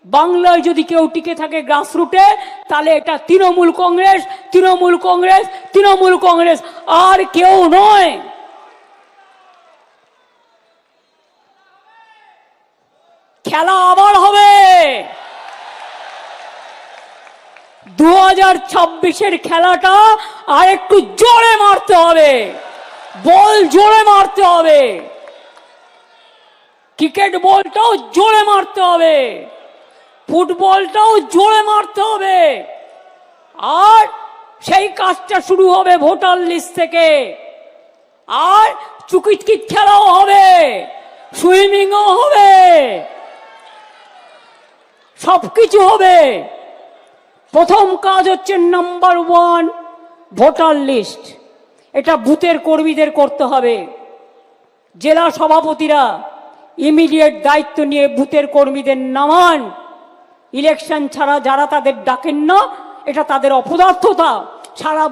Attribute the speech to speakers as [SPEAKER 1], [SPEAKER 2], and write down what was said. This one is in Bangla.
[SPEAKER 1] বাংলায় যদি কেউ টিকে থাকে গ্রাসরুটে, তাহলে এটা তৃণমূল কংগ্রেস, তৃণমূল কংগ্রেস, তৃণমূল কংগ্রেস, আর কেউ নয়। খেলা আবার হবে। 2026-এর খেলাটা আর একটু জোরে মারতে হবে, বল জোরে মারতে হবে, ক্রিকেট বলটাও জোরে মারতে হবে, ফুটবলটাও জোরে মারতে হবে। আর সেই কাজটা শুরু হবে ভোটার লিস্ট থেকে। আর চুকিচকিট খেলাও হবে, সুইমিংও হবে, সবকিছু হবে। প্রথম কাজ হচ্ছে নাম্বার 1 ভোটার লিস্ট। এটা বুথের কর্মীদের করতে হবে। জেলা সভাপতিরা ইমিডিয়েট দায়িত্ব নিয়ে বুথের কর্মীদের নামান। ইলেকশন ছাড়া যারা তাদের ডাকেন না, এটা তাদের অপদার্থতা। সারা